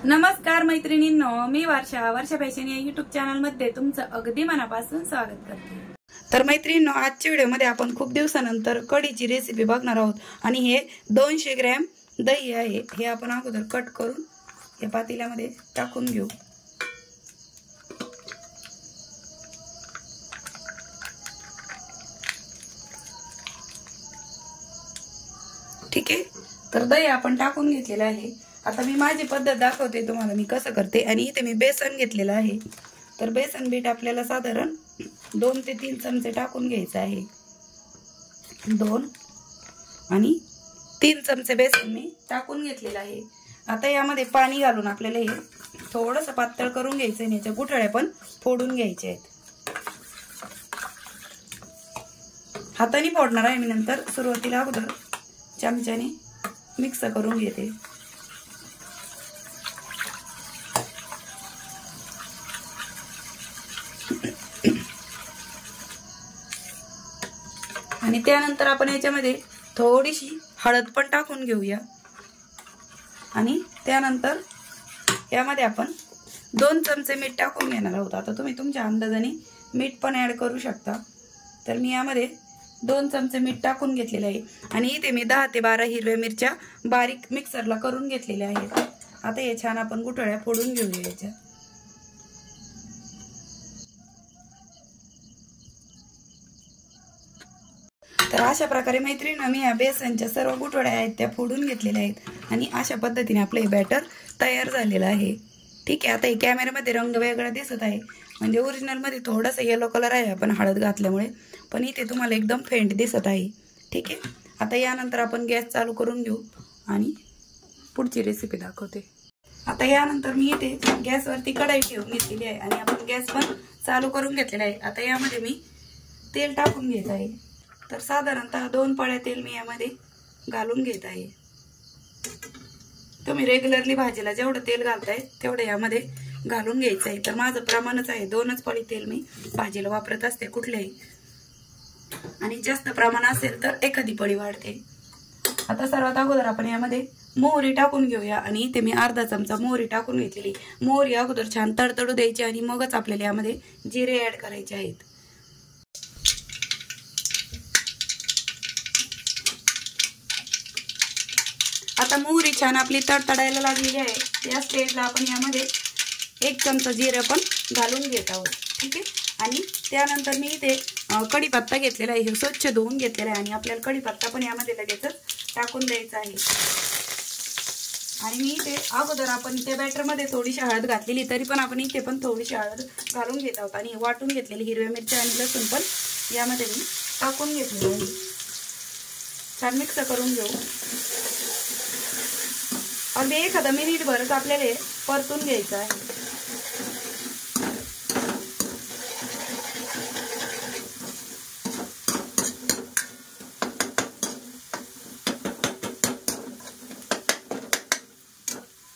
नमस्कार मैत्रिणींनो, मी वर्षा फॅशन या युट्यूब चॅनल मध्ये तुमचं अगदी मनापासून स्वागत करते। तर मैत्रिणींनो, आजच्या व्हिडिओ मध्ये आपण खूप दिवसानंतर कढीची रेसिपी बघणार आहोत आणि हे 200 ग्रॅम दही आहे। हे आपण अगोदर कट करून या पातेल्यामध्ये टाकून घेऊ। ठीक आहे, तर दही आपण टाकून घेतलेलं आहे। आता मी माझी पद्धत दाखवते तुम्हाला मी कसं करते। आणि इथे मी बेसन घेतलेलं आहे। तर बेसन पीठ आपल्याला साधारण 2 ते 3 चमचे टाकून घ्यायचं आहे। 2 आणि 3 चमचे बेसन मी टाकून घेतलेलं आहे। आता यामध्ये पाणी घालून आपल्याला हे थोडंसं पातळ करून घ्यायचं आहे। याच्या गुठळ्या पण फोडून घ्यायचे आहेत। हाताने फोडणार आहे मी, नंतर सुरुवातीला अगोदर चमच्याने मिक्स करून घेते। आणि त्यानंतर आपण याच्यामध्ये थोडीशी हळद पण टाकून घेऊया। आणि त्यानंतर यामध्ये आपण 2 चमचे मीठ टाकून घेणार आहोत। आता तुम्ही तुमच्या अंदाजाने मीठ पण ऍड करू शकता। तर मी यामध्ये 2 चमचे मीठ टाकून घेतलेले आहे। आणि इथे मी 10 ते 12 हिरव्या मिरच्या बारीक मिक्सरला करून घेतलेल्या आहेत। आता हे छान आपण गुठळ्या फोडून घेऊया याच्या। तर अशा प्रकारे मैत्रिणी मी या बेसनच्या सर्व गुठळ्या आहेत त्या फोडून घेतलेल्या आहेत। आणि अशा पद्धतीने आपले हे बॅटर तयार झालेलं आहे। ठीक आहे, आता हे कॅमेऱ्यामध्ये रंग वेगळा दिसत आहे, म्हणजे ओरिजिनल मध्ये थोडासा येलो कलर आहे आपण हळद घातल्यामुळे, पण इथे तुम्हाला एकदम फेंट दिसत आहे। ठीक आहे, आता यानंतर आपण गॅस चालू करून घेऊ आणि पुढची रेसिपी दाखवते। आता यानंतर मी इथे गॅसवरती कढई ठेवून घेतलेली आहे आणि आपण गॅस पण चालू करून घेतलेला आहे। आता यामध्ये मी तेल टाकून घेत आहे। तर साधारणतः 2 पळ्या तेल मी यामध्ये घालून घेत आहे। तुम्ही रेग्युलरली भाजीला जेवढं तेल घालताय तेवढं यामध्ये घालून घ्यायचं आहे। तर माझं प्रमाणच आहे, 2च पळी तेल मी भाजीला वापरत असते कुठल्याही, आणि जास्त प्रमाण असेल तर एखादी पळी वाढते। आता सर्वात अगोदर आपण यामध्ये मोहरी टाकून घेऊया। आणि इथे मी अर्धा चमचा मोहरी टाकून घेतलेली। मोहरी अगोदर छान तडतडू द्यायची आणि मगच आपल्याला यामध्ये जिरे ऍड करायचे आहेत। आता मोहरी छान आपली तडतडायला लागलेली आहे। या स्टेजला आपण यामध्ये 1 चमचा जिरे पण घालून घेत आहोत। ठीक आहे, आणि त्यानंतर मी इथे कढीपत्ता घेतलेला आहे, हे स्वच्छ धुवून घेतलेला आहे। आणि आपल्याला कढीपत्ता पण यामध्ये लगेचच टाकून द्यायचा आहे। आणि मी इथे अगोदर आपण त्या बॅटरमध्ये थोडीशी हळद घातलेली, तरी पण आपण इथे पण थोडीशी हळद घालून घेत आहोत। आणि वाटून घेतलेली हिरव्या मिरच्या आणि लसूण पण यामध्ये मी टाकून घेतलेलं आहे। छान मिक्स करून घेऊ। अगदी एखादा मिनिट भरच आपल्याला परतून घ्यायचं आहे।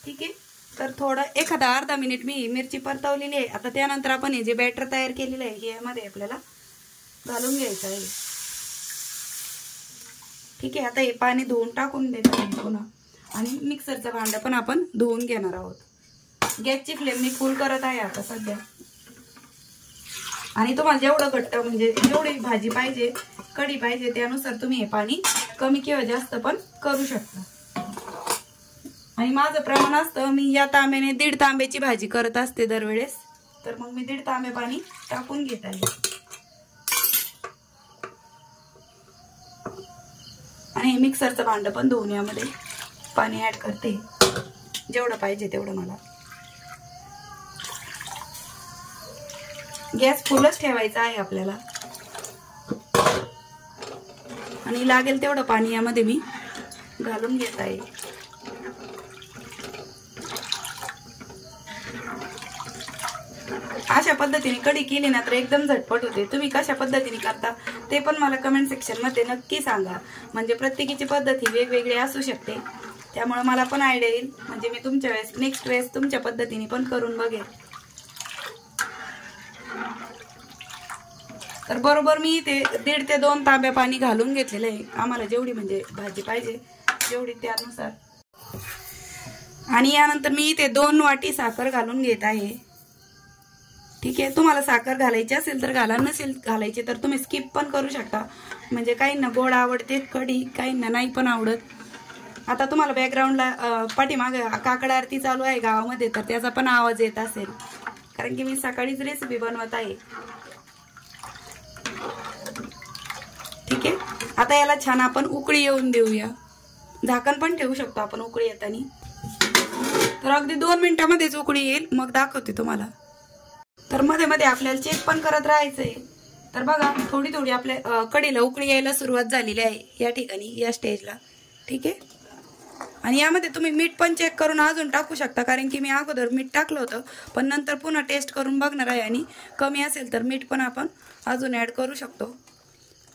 ठीक आहे, तर थोडा एखादा अर्धा मिनिट मी मिरची परतवलेली आहे। आता त्यानंतर आपण हे जे बॅटर तयार केलेलं आहे हे यामध्ये आपल्याला घालून घ्यायचं आहे। ठीक आहे, आता हे पाणी धुवून टाकून द्यायचं पुन्हा। आणि मिक्सरचं भांडं पण आपण धुवून घेणार आहोत। गॅसची फ्लेम मी फुल करत आहे आता सध्या। आणि तुम्हाला जेवढं घट्ट म्हणजे जेवढी भाजी पाहिजे, कढी पाहिजे, त्यानुसार तुम्ही हे पाणी कमी किंवा जास्त पण करू शकता। आणि माझं प्रमाण असतं, मी या तांब्याने 1.5 तांब्याची भाजी करत असते दरवेळेस। तर मग मी 1.5 तांबे पाणी टाकून घेत आहे। आणि मिक्सरचं भांडं पण धुवून यामध्ये पाणी ऍड करते, जेवढं पाहिजे तेवढं मला। गॅस फुलच ठेवायचा आहे आपल्याला। आणि लागेल तेवढं पाणी यामध्ये मी घालून घेत आहे। अशा पद्धतीने कढी केली ना तर एकदम झटपट होते। तुम्ही कशा पद्धतीने करता ते पण मला कमेंट सेक्शन मध्ये नक्की सांगा, म्हणजे प्रत्येकीची पद्धत ही वेगवेगळी असू शकते। त्यामुळे मला पण आयडिया येईल, म्हणजे मी तुमच्या नेक्स्ट वेळेस तुमच्या पद्धतीने पण करून बघेल। तर बरोबर मी इथे 1.5 ते 2 तांब्या पाणी घालून घेतलेलं आहे। आम्हाला जेवढी म्हणजे भाजी पाहिजे जेवढी त्यानुसार। आणि यानंतर मी इथे 2 वाटी साखर घालून घेत आहे। ठीक आहे, तुम्हाला साखर घालायची असेल तर घाला, नसेल घालायची तर तुम्ही स्किप पण करू शकता। म्हणजे काहींना गोड आवडते कढी, काहींना नाही पण आवडत। आता तुम्हाला बॅकग्राऊंडला पाठीमागे काकड आरती चालू आहे गावामध्ये, तर त्याचा पण आवाज येत असेल, कारण की मी सकाळीच रेसिपी बनवत आहे। ठीक आहे, आता याला छान आपण उकळी येऊन देऊया। झाकण पण ठेवू शकतो आपण उकळी येताना, तर अगदी 2 मिनिटांमध्येच उकळी येईल, मग दाखवते तुम्हाला। तर मध्ये मध्ये आपल्याला चेक पण करत राहायचंय। तर बघा थोडी थोडी आपल्या कढीला उकळी यायला सुरुवात झालेली आहे या ठिकाणी, या स्टेजला। ठीक आहे, आणि यामध्ये तुम्ही मीठ पण चेक करून अजून टाकू शकता, कारण की मी अगोदर मीठ टाकलं होतं, पण नंतर पुन्हा टेस्ट करून बघणार आहे, आणि कमी असेल तर मीठ पण आपण अजून ऍड करू शकतो।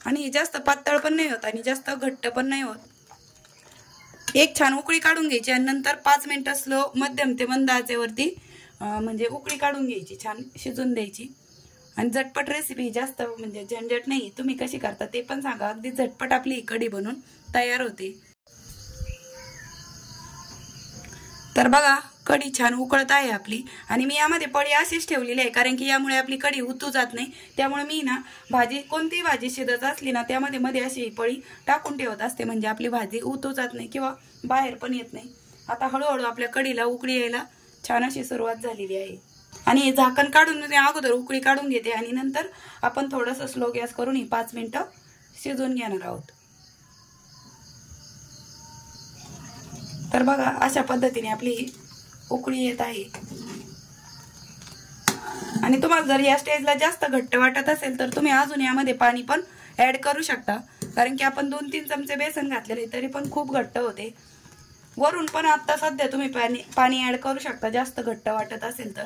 आणि जास्त पातळ पण नाही होत आणि जास्त घट्ट पण नाही होत। एक छान उकळी काढून घ्यायची आणि नंतर 5 मिनिटं स्लो मध्यम ते मंद आचेवरती म्हणजे उकळी काढून घ्यायची, छान शिजून द्यायची। आणि झटपट रेसिपी, जास्त म्हणजे झंझट नाही। तुम्ही कशी करता ते पण सांगा, अगदी झटपट आपली कढी बनून तयार होते। तर बघा कढी छान उकळत आहे आपली, आणि मी यामध्ये पळी अशीच ठेवलेली आहे, कारण की यामुळे आपली कढी उतू जात नाही। त्यामुळे मी ना भाजी, कोणतीही भाजी शिजत असली ना त्यामध्ये मध्ये अशी पळी टाकून ठेवत असते, म्हणजे आपली भाजी उतू जात नाही किंवा बाहेर पण येत नाही। आता हळूहळू आपल्या कढीला उकळी यायला छान अशी सुरुवात झालेली आहे, आणि झाकण काढून मी अगोदर उकळी काढून घेते, आणि नंतर आपण थोडंसं स्लो गॅस करून 5 मिनिटं शिजवून घेणार आहोत। तर बघा अशा पद्धतीने आपली उकळी येत आहे। आणि तुम्हाला जर या स्टेजला जास्त घट्ट वाटत असेल तर तुम्ही अजून यामध्ये पाणी पण ऍड करू शकता, कारण की आपण 2-3 चमचे बेसन घातलेले, तरी पण खूप घट्ट होते। वरून पण आता सध्या तुम्ही पाणी ऍड करू शकता, जास्त घट्ट वाटत असेल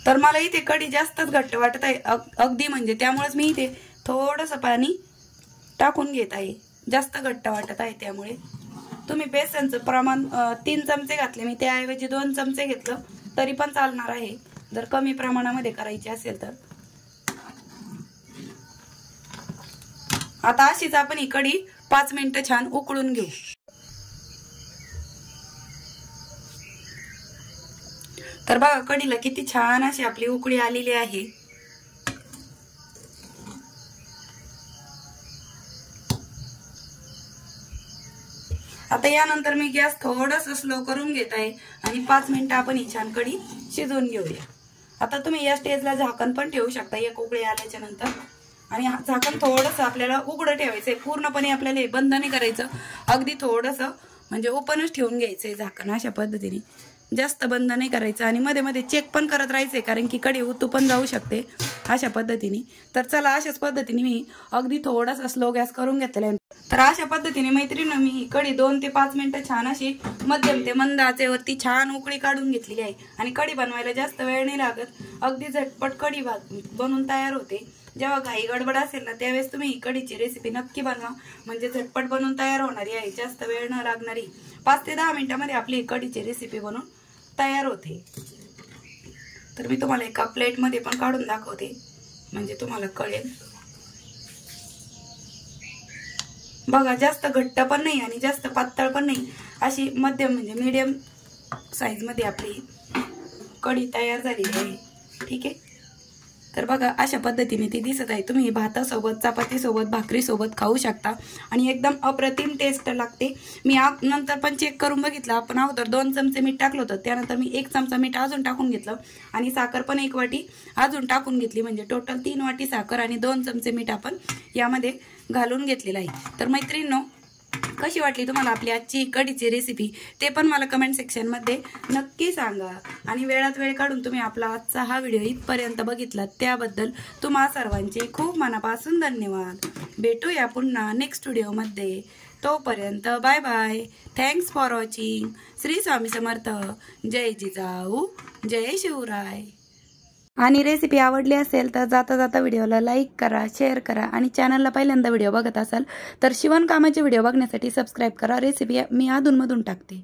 तर मला इथे कढी जास्तच घट्ट वाटत आहे अगदी, म्हणजे त्यामुळेच मी इथे थोडंसं पाणी टाकून घेत आहे, जास्त घट्ट वाटत आहे त्यामुळे। तुम्ही बेसनचं प्रमाण 3 चमचे घातले, मी त्याऐवजी 2 चमचे घेतलं तरी पण चालणार आहे, जर कमी प्रमाणामध्ये करायची असेल तर। आता अशीच आपण ही कढी 5 मिनिटं छान उकळून घेऊ। तर बघा कढीला किती छान अशी आपली उकळी आलेली आहे। आता यानंतर मी गॅस थोडंसं स्लो करून घेत आहे, आणि 5 मिनिटं आपण ही छान कढी शिजवून घेऊया। आता तुम्ही या स्टेजला झाकण पण ठेवू शकता एक उकळी आल्याच्या नंतर, आणि झाकण थोडंसं आपल्याला उघडं ठेवायचंय, पूर्णपणे आपल्याला बंद नाही करायचं, अगदी थोडंसं म्हणजे ओपनच ठेवून घ्यायचंय झाकण अशा पद्धतीने, जास्त बंद नाही करायचं। आणि मध्ये मध्ये चेक पण करत राहायचंय, कारण की कढी उतू पण जाऊ शकते अशा पद्धतीने। तर चला अशाच पद्धतीने मी अगदी थोडासा स्लो गॅस करून घेतलेला आहे। तर अशा पद्धतीने मैत्रिणी मी ही कढी 2 ते 5 मिनिटं छान अशी मध्यम ते मंद आचेवरती छान उकळी काढून घेतलेली आहे, आणि कढी बनवायला जास्त वेळ नाही लागत, अगदी झटपट कढी बनवून तयार होते। जेव्हा घाई गडबड असेल ना त्यावेळेस तुम्ही ही कढीची रेसिपी नक्की बनवा, म्हणजे झटपट बनवून तयार होणारी आहे, जास्त वेळ न लागणारी। 5 ते 10 मिनिटांमध्ये आपली कढीची रेसिपी बनवून तयार होते। तर मी तुम्हाला एका प्लेटमध्ये पण काढून दाखवते, म्हणजे तुम्हाला कळेल। बघा जास्त घट्ट पण नाही आणि जास्त पातळ पण नाही, अशी मध्यम म्हणजे मीडियम साईज मध्ये आपली कढी तयार झालेली आहे। ठीक आहे, तर बघा अशा पद्धतीने ती दिसत आहे। तुम्ही भातासोबत, चपातीसोबत, भाकरीसोबत खाऊ शकता, आणि एकदम अप्रतिम टेस्ट लागते। मी नंतर पण चेक करून बघितलं, आपण अगोदर 2 चमचे मीठ टाकलं होतं, त्यानंतर मी 1 चमचा मीठ अजून टाकून घेतलं, आणि साखर पण 1 वाटी अजून टाकून घेतली, म्हणजे टोटल 3 वाटी साखर आणि 2 चमचे मीठ आपण यामध्ये घालून घेतलेलं आहे। तर मैत्रिणींनो, कशी वाटली तुम्हाला आपली आजची कढीची रेसिपी ते पण मला कमेंट सेक्शन मध्ये नक्की सांगा, आणि वेळात वेळ काढून तुम्ही आपला आजचा हा व्हिडिओ इथपर्यंत बघितला त्याबद्दल तुम्हा सर्वांचे खूप मनापासून धन्यवाद। भेटूया पुन्हा नेक्स्ट व्हिडिओ मध्ये, तोपर्यंत bye bye, thanks for watching. Shri Swami Samarth, जय जिजाऊ, जय शिवराय। आणि रेसिपी आवडली असेल तर जाता जाता व्हिडिओला लाईक करा, शेअर करा, आणि चॅनलला पहिल्यांदा व्हिडिओ बघत असाल तर शिवणकामाचे व्हिडिओ बघण्यासाठी सबस्क्राईब करा। रेसिपी मी अधूनमधून टाकते।